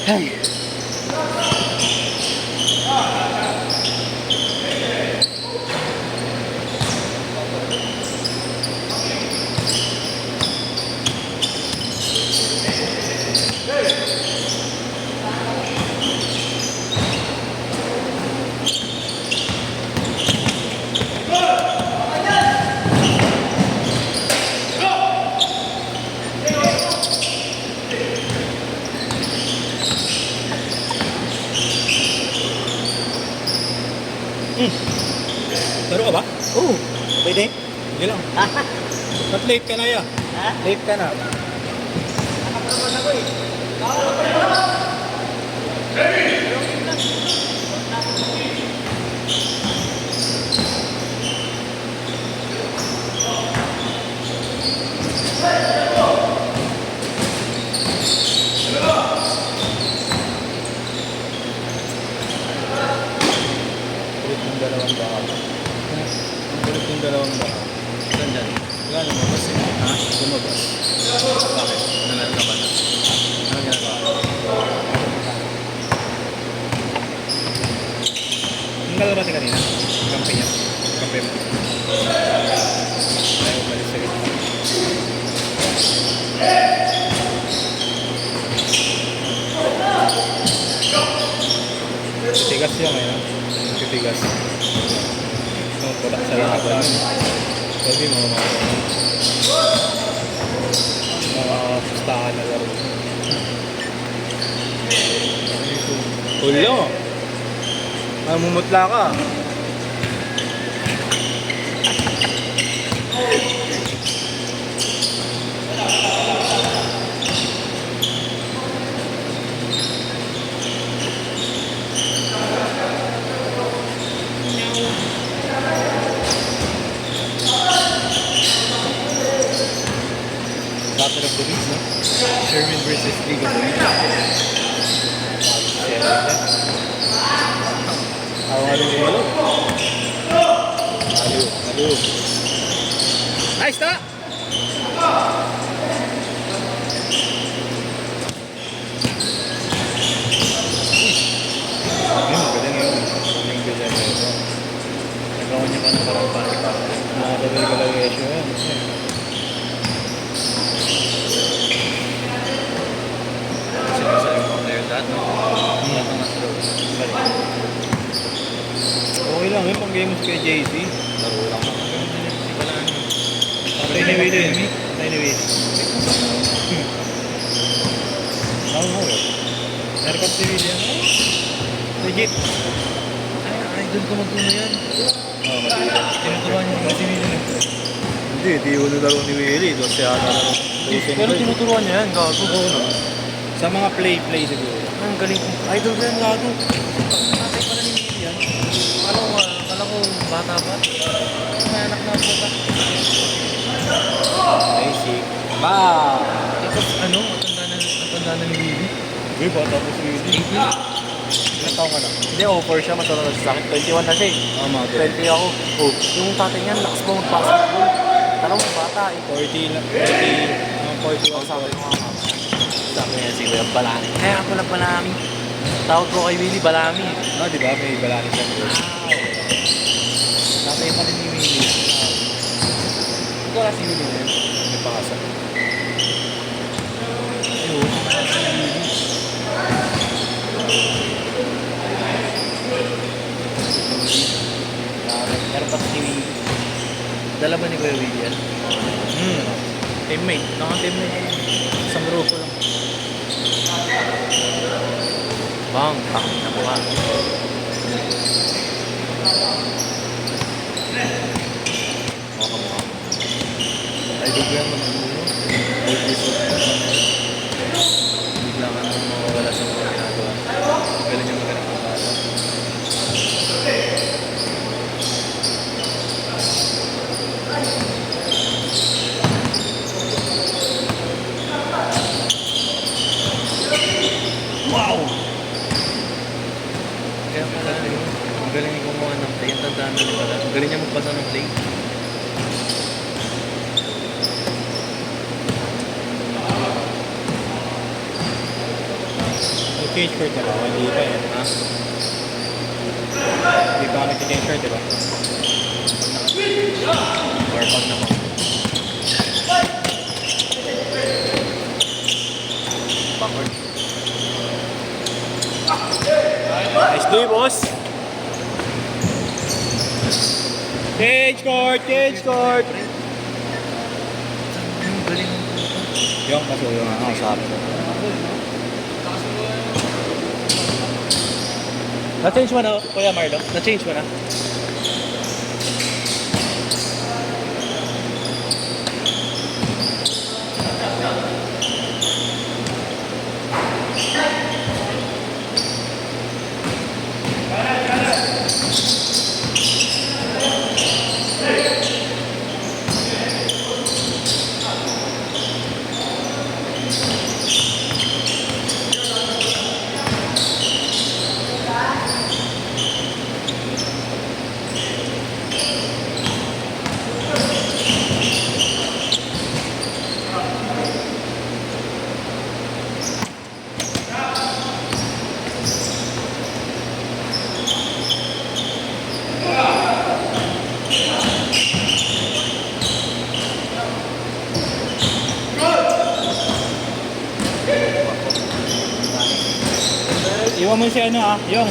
Ay. Laro ka ba? Oo. Pwede? Hindi lang. Ba't late ka na ya? Ha? Late ka na. Nakapagod ako eh. Kulit yung dalawang baka. Kulit yung dalawang baka. Saan dyan? Wala naman kasi. Ha? Lumabas. Bakit? Nanalo ka ba na? Anong ginagawa? Ang lalabas kanina. Kampi niya. Kampi mo. Ayaw umalis sa gitna. Titigas siya ngayon. Titigas. Pula sa laban. Sabi mga pustahan na laro. Hulo! Mamumutla ka. Battle of the Weeks, no? Sherman versus League of the Weeks. Ako nga rin gumalo. Halo, halo. Nice na! Ayun, magaling yun. Magaling ganyan na ito. Nagawa niya pa ng parang pa. Nakadabay ka lang yung issue yan. Sinasabi mo player lahat, no? Lahat ng nasa loob. Okay lang yun, pang game mo kay JC. Laro lang naman. Ganun din yung sigalaan yun. Patay ni Willie yun. Patay ni Willie. Oo nga yun. Haircut si Willie yan. Legit. Ay, idol ko magtuno yan. Oo, maliit. Tinuturuan niya yung si Willie. Hindi, di ulo laro ni Willie. Doon siya ata laro. Pero tinuturuan niya yan, gago. Oo naman. Sa mga play siguro. Ang galing ko. Idol ko yan, gago. Tatay pala ni Willie yan. Kala ko bata pa. May anak na bata. Basic. Ba! Tapos ano, matanda na ni Willie. Uy, bata po si Willie. 18. Ilang taong ka na? Hindi, offer siya, masunod sa akin. 21 na siya eh. Mga 20 ako. Oh, yung tatay niyan, lakas mo mag-basketball. Tanong mo, bata eh. 40 na, 40, mga 40 Ang ako sabi ko nga mama. Sabi niya si Kuya Balami. Kaya pala Balami. Tawag ko kay Willie Balami. Ah, di ba? May balani siya. Tatay pa rin ni Willie. Ito wala si Willie na yun. May pakasa. Ayun, wala si Willie. Meron pa si Willie. Dala ba ni Kuya Willie yan? Teammate. Naka-teammate. Isang grupo lang. Bang, takot na mukha. Mukha. Ay, bigyan mo ng ulo. Bigla ka nang mawawala sa mga ginagawa. Galing niya magaling ng bata. Wow! Kaya pala, ang galing niya gumawa ng play. Ang tandaan na niya pala. Ang galing niya magpasa ng play. Nag-change shirt na ba? Hindi pa yan. Ha? Hindi pa ako nag-change shirt, di ba? Or pag naman. Backward. Nice day, boss! Change court! Change court! Ang galing ng puta. Yung masuyo nga ako sa amin. Na-change mo na, Kuya Marlo? Na-change mo na? Iwan mo si ano yung.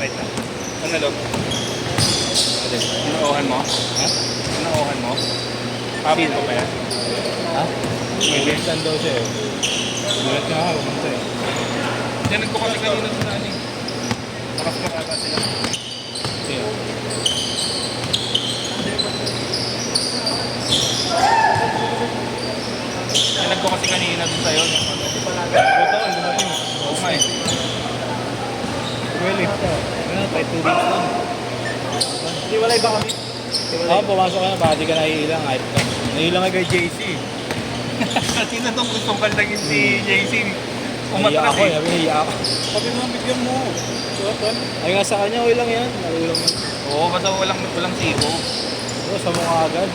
Wait lang. Ano log? Inuohan mo? Ha? Inuohan mo? Pabin ko pa yan? Ha? May minsan daw siya eh. Gulat nga ako, pumunta eh. Yan ko kasi kanina sa naan eh. Nakaskarata sila. Siya. Yan ko kasi kanina dun sa'yo. Ito, ang dumating. Oo nga eh. Well eh. Ano, kahit 2 weeks lang. Hiwalay ba kami? Oo, pumasok ka na, baka di ka naiilang. Naiilang ka kay JC. Sino itong gustong kaldagin si JC? Naiiyak Umatras ako eh, eh. naiiyak ako. Sabi mo, bigyan mo. Ay nga sa kanya, okay lang yan. Nalulang yan. Oo, basta walang sibo. Oo, sa mukha agad.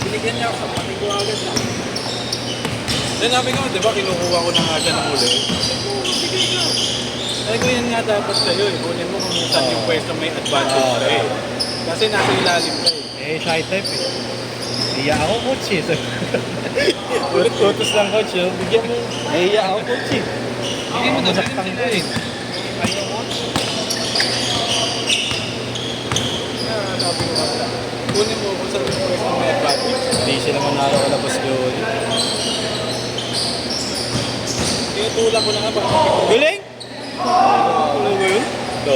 Binigyan niya ako sa pati ko agad lang. Then sabi ko, di ba, kinukuha ko na nga siya ng uli. Bigay ka. Sabi ko, yan nga dapat sa'yo eh. Kunin mo kung saan yung pwesto may advantage ka eh. Kasi nasa ilalim ka eh. Eh, shy type eh. Naiiyak ako, coach eh. Ulit-utos lang, coach. Bigyan mo. Naiiyak ako, coach eh. Hindi mo Nasaktan nasaktan ko ko eh. eh. Ayaw mo. Sabi ko, kunin mo kung saan yung pwesto may advantage. Hindi sila manalo ka na, boss Joey. Tinutulak ko na nga baka mapikon. Galing! Tuloy ba yun? Ito.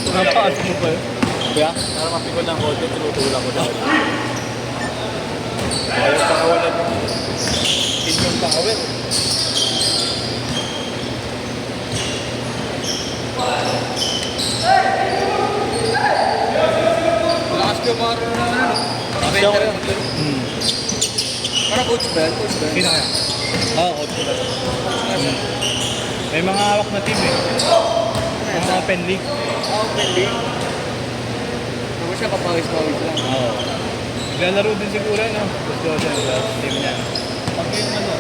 Napakasok mo pa yun? Kaya? Para mapikon ng konti, tinutulak ko na. Ayaw pakawalan mo. Inyong pakawin. Lakas ka maro na ano. Siya ko yun. Para Coach Ben, Coach Ben. Sino kaya? Oo, coach ko lang. May mga hawak na team eh. Mga open league. Open league. Ako siya kapawis-pawis lang. Oo. Naglalaro din siguro, no? Gusto ko siya sa team niya. Pag yung ano,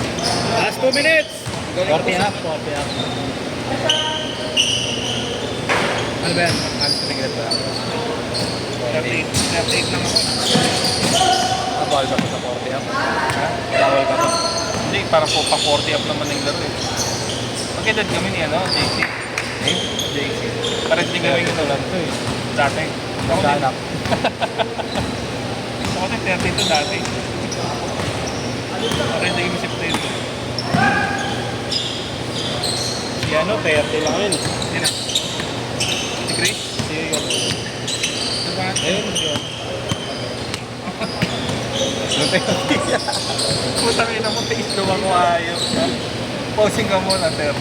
Last 2 minutes! galing ko 40 sa- up, 40 up. Ano ba yan? Ano sa tingin ba? 38 lang ako. Bawal ka pa sa 40 up. Ha? Bawal ka pa. Hindi, parang po pang 40 up naman yung laro eh. Magkedad kami ni ano, JC. JC. Parang hindi kami Ito lang to eh. dati. Ako din. Magkanak. Ako din 32 dati. Parang hindi kami September. Si ano, 30 lang yun. Yan na. Si Grace. Si yun. Diba? Ayun, yun. Puta kayo na mo, taste daw ako ayaw. Pausing ka muna, sir.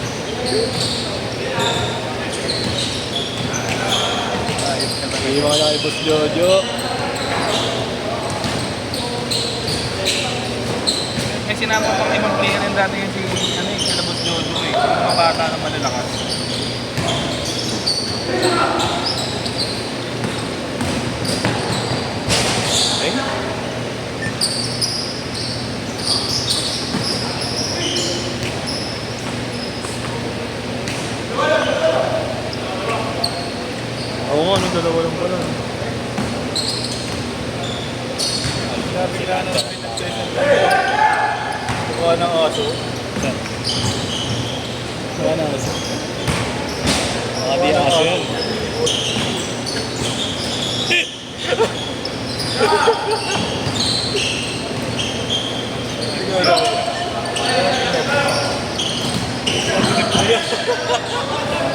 Ayos ka talaga. Iwan ka kay Boss Jojo. May sinama pang ibang player yung dati yung si, ano yung Kilabot Jojo eh. Yung mga bata na malalakas. Ay? dalawa lang pala. Sila na namin nag-session tayo. Kuha ng aso. Wala na kasi. Mga di aso yun.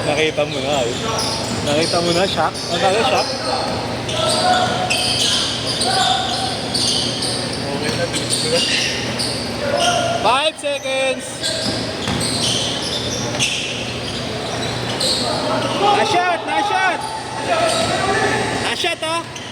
Nakita mo na. Nakita mo na, shock? Ang tayo, shock? Okay na, bilis ko na. 5 seconds! Na-shot! Na-shot! Na-shot, oh!